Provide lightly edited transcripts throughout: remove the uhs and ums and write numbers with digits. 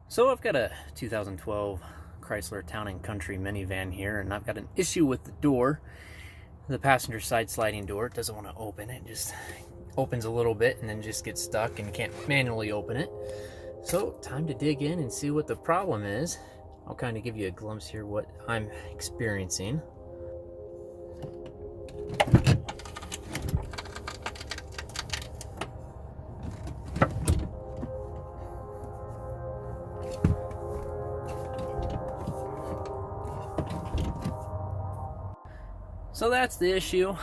So I've got a 2012 Chrysler Town and Country minivan here, and I've got an issue with the door. The passenger side sliding door, it doesn't want to open. It just opens a little bit and then just gets stuck and you can't manually open it. So time to dig in and see what the problem is. I'll kind of give you a glimpse here what I'm experiencing. So that's the issue.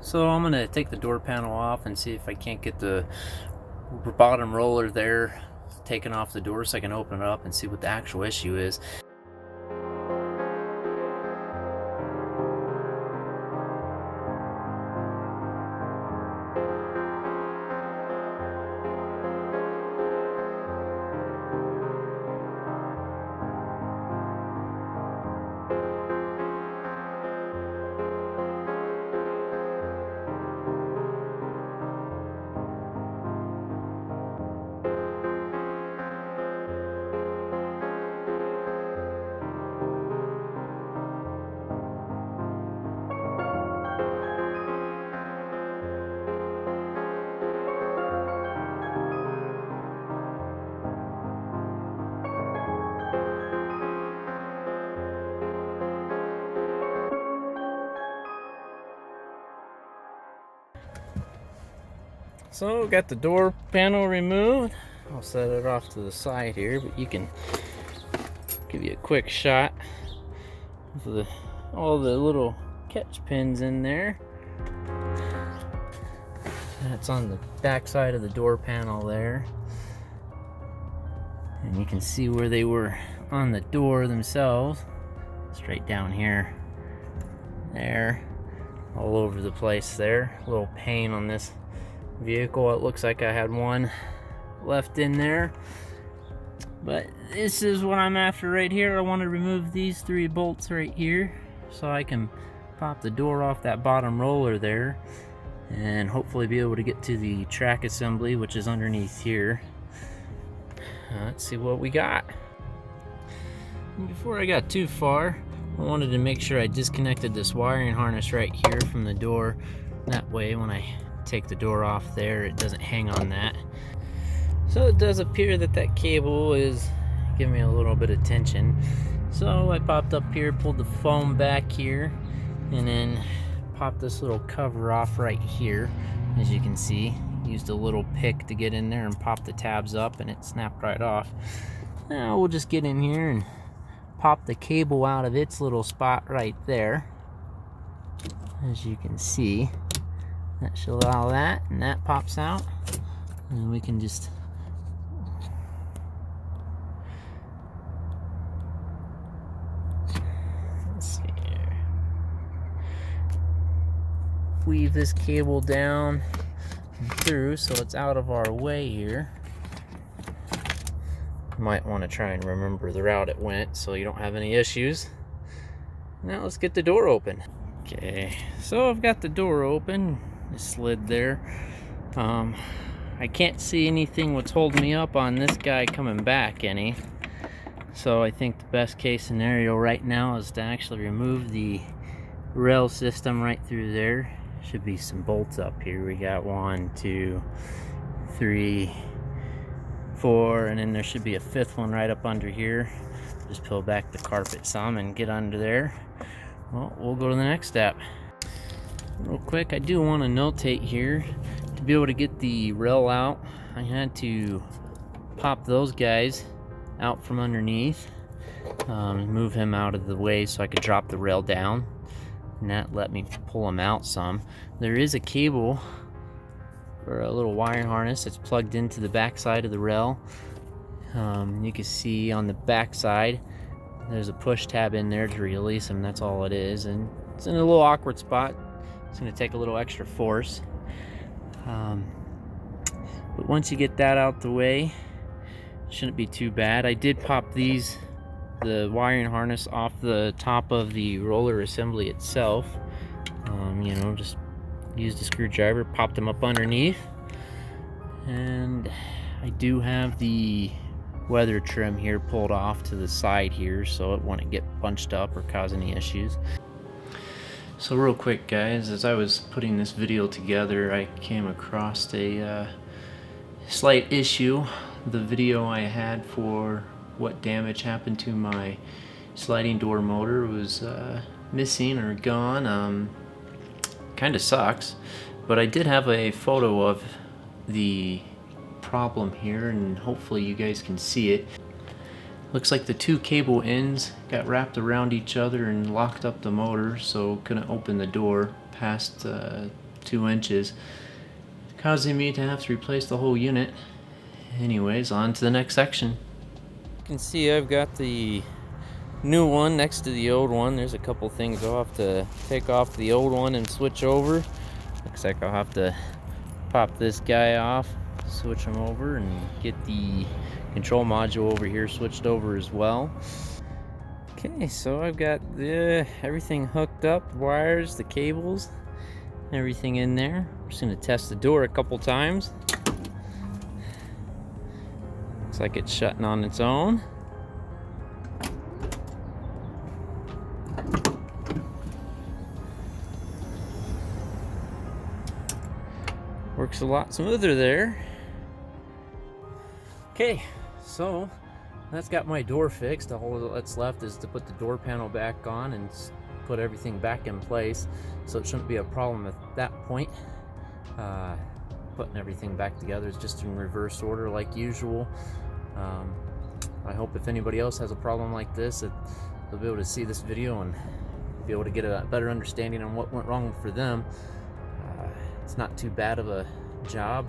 So I'm gonna take the door panel off and see if I can't get the bottom roller there taken off the door so I can open it up and see what the actual issue is. So got the door panel removed. I'll set it off to the side here, but you can give you a quick shot of all the little catch pins in there. That's on the back side of the door panel there. And you can see where they were on the door themselves. Straight down here. There. All over the place there. A little pain on this vehicle. It looks like I had one left in there, but this is what I'm after right here. I want to remove these 3 bolts right here so I can pop the door off that bottom roller there and hopefully be able to get to the track assembly, which is underneath here. Let's see what we got. Before I got too far, I wanted to make sure I disconnected this wiring harness right here from the door. That way when I take the door off there, it doesn't hang on that. So it does appear that that cable is giving me a little bit of tension. So I popped up here, pulled the foam back here, and then popped this little cover off right here. As you can see, used a little pick to get in there and pop the tabs up, and it snapped right off. Now we'll just get in here and pop the cable out of its little spot right there. As you can see, that should allow that, and that pops out, and we can just let's see here. Weave this cable down and through so it's out of our way here. You might want to try and remember the route it went so you don't have any issues. Now let's get the door open. Okay, so I've got the door open. Slid there. I can't see anything what's holding me up on this guy coming back any. So I think the best case scenario right now is to actually remove the rail system right through there. Should be some bolts up here. We got 1, 2, 3, 4, and then there should be a 5th one right up under here. Just peel back the carpet some and get under there. Well, we'll go to the next step. Real quick, I do want to notate here, to be able to get the rail out, I had to pop those guys out from underneath, move him out of the way so I could drop the rail down, and that let me pull him out some. There is a cable or a little wiring harness that's plugged into the back side of the rail. You can see on the back side there's a push tab in there to release him. That's all it is, and it's in a little awkward spot. It's going to take a little extra force, but once you get that out the way, it shouldn't be too bad. I did pop the wiring harness off the top of the roller assembly itself. Just used a screwdriver, popped them up underneath, and I do have the weather trim here pulled off to the side here so it wouldn't get bunched up or cause any issues. So real quick guys, as I was putting this video together, I came across a slight issue. The video I had for what damage happened to my sliding door motor was missing or gone. Kind of sucks, but I did have a photo of the problem here and hopefully you guys can see it. Looks like the two cable ends got wrapped around each other and locked up the motor, so couldn't open the door past 2 inches, causing me to have to replace the whole unit. Anyways, on to the next section. You can see I've got the new one next to the old one. There's a couple things I'll have to take off the old one and switch over. Looks like I'll have to pop this guy off, switch him over, and get the control module over here switched over as well. Okay, so I've got everything hooked up, wires, the cables, everything in there. I'm just going to test the door a couple times. Looks like it's shutting on its own. Works a lot smoother there. Okay, so that's got my door fixed. All that's left is to put the door panel back on and put everything back in place, so it shouldn't be a problem at that point. Putting everything back together is just in reverse order like usual. I hope if anybody else has a problem like this that they'll be able to see this video and be able to get a better understanding on what went wrong for them. It's not too bad of a job.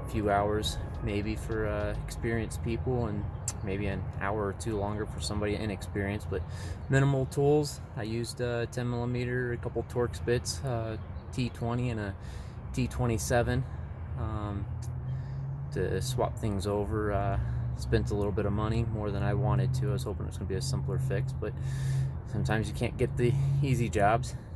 A few hours maybe for experienced people, and maybe an hour or two longer for somebody inexperienced, but minimal tools. I used 10mm, a couple Torx bits, T20 and a T27 to swap things over. Spent a little bit of money, more than I wanted to. I was hoping it was going to be a simpler fix, but sometimes you can't get the easy jobs.